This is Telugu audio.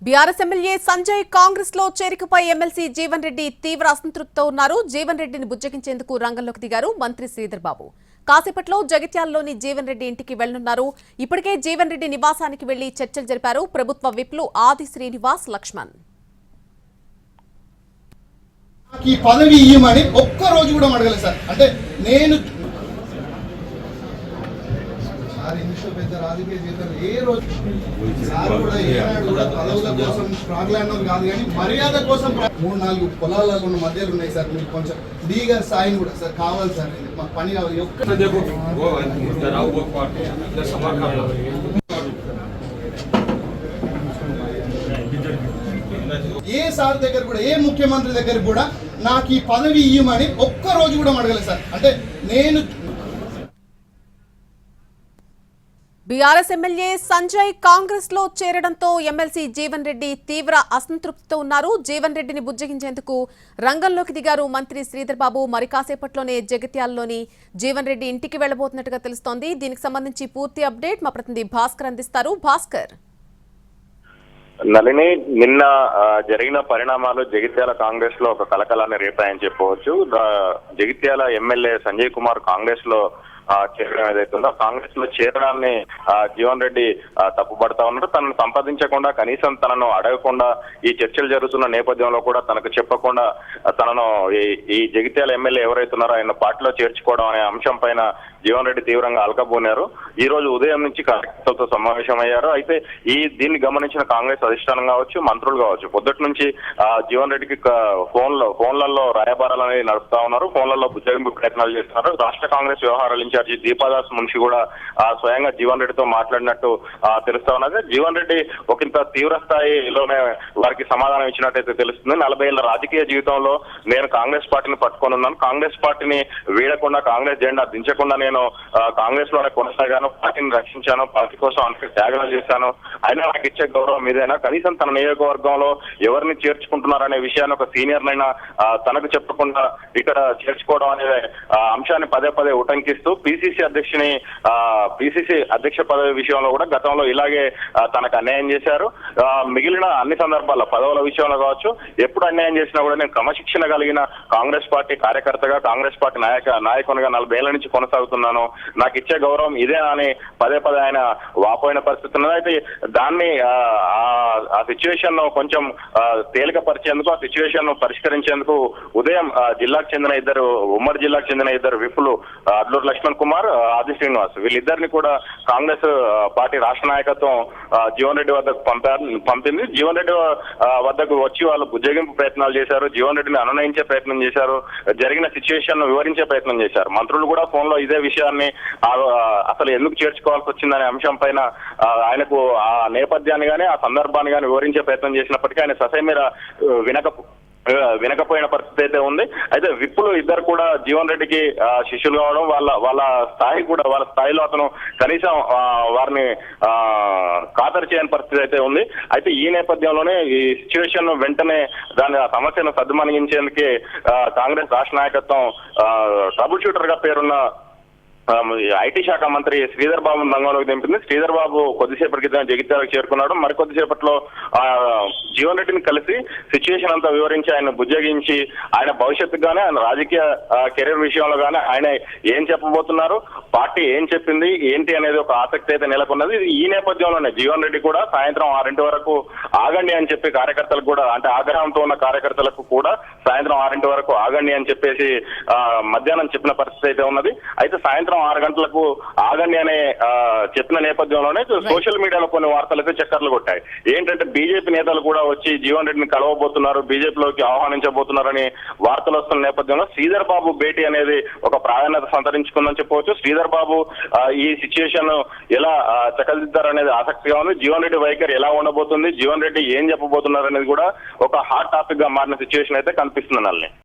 బీఆర్ఎస్ ఎమ్మెల్యే సంజయ్ కాంగ్రెస్ లో చేరికపై ఎమ్మెల్సీ జీవన్ రెడ్డి తీవ్ర అసంతృప్తితో ఉన్నారు. జీవన్ రెడ్డిని బుజ్జగించేందుకు రంగంలోకి దిగారు మంత్రి శ్రీధర్ బాబు. కాసేపట్లో జగిత్యాలలోని జీవన్ రెడ్డి ఇంటికి వెళ్లనున్నారు. ఇప్పటికే జీవన్ రెడ్డి నివాసానికి వెళ్లి చర్చలు జరిపారు ప్రభుత్వ విప్లు ఆది శ్రీనివాస్ లక్ష్మణ్. ఈ పదవి ఇయ్యమని ఒక్క రోజు కూడా అడగలేదు సార్. అంటే నేను పెద్ద రాజకీయ జీవితంలో ఏ రోజు సార్ కూడా ఏనాడు కూడా పదవుల కోసం ప్రాగ్లాండం కాదు, కానీ మర్యాద కోసం 3-4 పొలాలలో ఉన్న మధ్యలో ఉన్నాయి సార్. మీకు కొంచెం డీగా సాయం కూడా సార్ కావాలి సార్, మాకు పని కావాలి. ఏ సార్ దగ్గర కూడా, ఏ ముఖ్యమంత్రి దగ్గర కూడా నాకు ఈ పదవి ఇయ్యమని ఒక్క రోజు కూడా అడగలేదు సార్. అంటే నేను బీఆర్ఎస్ ఎమ్మెల్యే సంజయ్ కాంగ్రెస్ లో చేరడంతో ఎమ్మెల్సీ జీవన్ రెడ్డి తీవ్ర అసంతృప్తితో ఉన్నారు. జీవన్ రెడ్డిని బుజ్జగించేందుకు రంగంలోకి దిగారు మంత్రి శ్రీధర్ బాబు. మరి కాసేపట్లోనే జగిత్యాలలోని జీవన్ రెడ్డి ఇంటికి వెళ్లబోతున్నట్టుగా తెలుస్తోంది. దీనికి సంబంధించి పూర్తి అప్డేట్ మా ప్రతినిధి భాస్కర్ అందిస్తారు. భాస్కర్. నళిని, నిన్న జరిగిన పరిణామాలు జగిత్యాల కాంగ్రెస్ లో ఒక కలకలాన్ని రేపాయని చెప్పవచ్చు. జగిత్యాల ఎమ్మెల్యే సంజయ్ కుమార్ కాంగ్రెస్ లో చేరడం ఏదైతుందో కాంగ్రెస్ లో చేరడాన్ని జీవన్ రెడ్డి తప్పుపడతా ఉన్నారు. తనను సంపాదించకుండా, కనీసం తనను అడగకుండా ఈ చర్చలు జరుగుతున్న నేపథ్యంలో కూడా తనకు చెప్పకుండా తనను ఈ జగిత్యాల ఎమ్మెల్యే ఎవరైతున్నారో ఆయన పార్టీలో చేర్చుకోవడం అనే అంశం పైన జీవన్ రెడ్డి తీవ్రంగా అలకబోనారు. ఈ రోజు ఉదయం నుంచి కార్యకర్తలతో సమావేశమయ్యారు. అయితే దీన్ని గమనించిన కాంగ్రెస్ అధిష్టానం కావచ్చు, మంత్రులు కావచ్చు, పొద్దుటి నుంచి జీవన్ రెడ్డికి ఫోన్లలో రాయబారాలు అనేది నడుపుతా ఉన్నారు. ఫోన్లలో బుజ్జగింపు ప్రయత్నాలు చేస్తున్నారు. రాష్ట్ర కాంగ్రెస్ వ్యవహారాల ఇన్ఛార్జి దీపాదాస్ మున్షి కూడా స్వయంగా జీవన్ రెడ్డితో మాట్లాడినట్టు తెలుస్తా ఉన్నది. జీవన్ రెడ్డి ఒకంత తీవ్ర స్థాయిలోనే వారికి సమాధానం ఇచ్చినట్టయితే తెలుస్తుంది. 40 ఏళ్ల రాజకీయ జీవితంలో నేను కాంగ్రెస్ పార్టీని పట్టుకొని ఉన్నాను. కాంగ్రెస్ పార్టీని వీడకుండా, కాంగ్రెస్ జెండా దించకుండా నేను కాంగ్రెస్ లోనే కొనసాగాను. పార్టీని రక్షించాను, పార్టీ కోసం అనేక త్యాగాలు చేశాను. అయినా నాకు ఇచ్చే గౌరవం ఇదేనా? కనీసం తన నియోజకవర్గంలో ఎవరిని చేర్చుకుంటున్నారనే విషయాన్ని ఒక సీనియర్ నైనా తనకు చెప్పకుండా ఇక్కడ చేర్చుకోవడం అనే అంశాన్ని పదే పదే ఉటంకిస్తూ పిసిసి అధ్యక్ష పదవి విషయంలో కూడా గతంలో ఇలాగే తనకు అన్యాయం చేశారు. మిగిలిన అన్ని సందర్భాల్లో పదవుల విషయంలో కావచ్చు, ఎప్పుడు అన్యాయం చేసినా కూడా నేను క్రమశిక్షణ కలిగిన కాంగ్రెస్ పార్టీ కార్యకర్తగా, కాంగ్రెస్ పార్టీ నాయకునిగా 40 ఏళ్ల నుంచి కొనసాగుతున్నాను. నాకు ఇచ్చే గౌరవం ఇదే అని పదే పదే ఆయన వాపోయిన పరిస్థితి ఉన్నది. అయితే దాన్ని ఆ సిచ్యువేషన్ ను కొంచెం తేలికపరిచేందుకు, ఆ సిచ్యువేషన్ ను పరిష్కరించేందుకు ఉదయం ఉమ్మడి జిల్లాకు చెందిన ఇద్దరు విప్పులు అడ్లూరు లక్ష్మణ్ కుమార్, ఆది శ్రీనివాస్, వీళ్ళిద్దరిని కూడా కాంగ్రెస్ పార్టీ రాష్ట్ర నాయకత్వం జీవన్ రెడ్డి వద్దకు పంపింది. జీవన్ రెడ్డి వద్దకు వచ్చి వాళ్ళు బుజ్జగింపు ప్రయత్నాలు చేశారు. జీవన్ రెడ్డిని అనునయించే ప్రయత్నం చేశారు. జరిగిన సిచ్యువేషన్ ను వివరించే ప్రయత్నం చేశారు. మంత్రులు కూడా ఫోన్ లో ఇదే విషయాన్ని అసలు ఎందుకు చేర్చుకోవాల్సి వచ్చిందనే అంశం పైన ఆయనకు ఆ నేపథ్యాన్ని గానీ, ఆ సందర్భాన్ని గానీ వివరించే ప్రయత్నం చేసినప్పటికీ ఆయన ససేమిరా వినకపోయిన పరిస్థితి అయితే ఉంది. అయితే విప్పులు ఇద్దరు కూడా జీవన్ రెడ్డికి శిష్యులు కావడం, వాళ్ళ స్థాయిలో అతను కనీసం వారిని ఖాతరు చేయని పరిస్థితి అయితే ఉంది. అయితే ఈ నేపథ్యంలోనే ఈ సిచ్యువేషన్ వెంటనే ఆ సమస్యను సద్దుమణిగించేందుకే కాంగ్రెస్ రాష్ట్ర నాయకత్వం ట్రబుల్ షూటర్ గా పేరున్న ఐటీ శాఖ మంత్రి శ్రీధర్ బాబు రంగంలోకి దింపింది. శ్రీధర్ బాబు కొద్దిసేపటి క్రితం జగిత్యాలకు చేరుకున్నాడు. మరికొద్దిసేపట్లో జీవన్ రెడ్డిని కలిసి సిచ్యువేషన్ అంతా వివరించి ఆయన బుజ్జగించి ఆయన భవిష్యత్తుకు గానీ, ఆయన రాజకీయ కెరీర్ విషయంలో గానీ ఆయన ఏం చెప్పబోతున్నారు, పార్టీ ఏం చెప్పింది ఏంటి అనేది ఒక ఆసక్తి అయితే నెలకొన్నది. ఈ నేపథ్యంలోనే జీవన్ రెడ్డి కూడా సాయంత్రం 6 వరకు ఆగండి అని చెప్పి కార్యకర్తలకు కూడా, అంటే ఆగ్రహంతో ఉన్న కార్యకర్తలకు కూడా సాయంత్రం 6 వరకు ఆగండి అని చెప్పేసి మధ్యాహ్నం చెప్పిన పరిస్థితి అయితే ఉన్నది. అయితే సాయంత్రం 6 గంటలకు ఆగండి అనే చెప్పిన నేపథ్యంలోనే సోషల్ మీడియాలో కొన్ని వార్తలు అయితే చక్కర్లు కొట్టాయి. ఏంటంటే బీజేపీ నేతలు కూడా వచ్చి జీవన్ రెడ్డిని కలవబోతున్నారు, బీజేపీలోకి ఆహ్వానించబోతున్నారని వార్తలు వస్తున్న నేపథ్యంలో శ్రీధర్ బాబు భేటీ అనేది ఒక ప్రాధాన్యత సంతరించుకుందని చెప్పవచ్చు. శ్రీధర్ బాబు ఈ సిచ్యువేషన్ ఎలా చక్కదిద్దారనేది ఆసక్తిగా ఉంది. జీవన్ రెడ్డి వైఖరి ఎలా ఉండబోతుంది, జీవన్ రెడ్డి ఏం చెప్పబోతున్నారు అనేది కూడా ఒక హాట్ టాపిక్ గా మారిన సిచ్యువేషన్ అయితే కనిపిస్తుంది.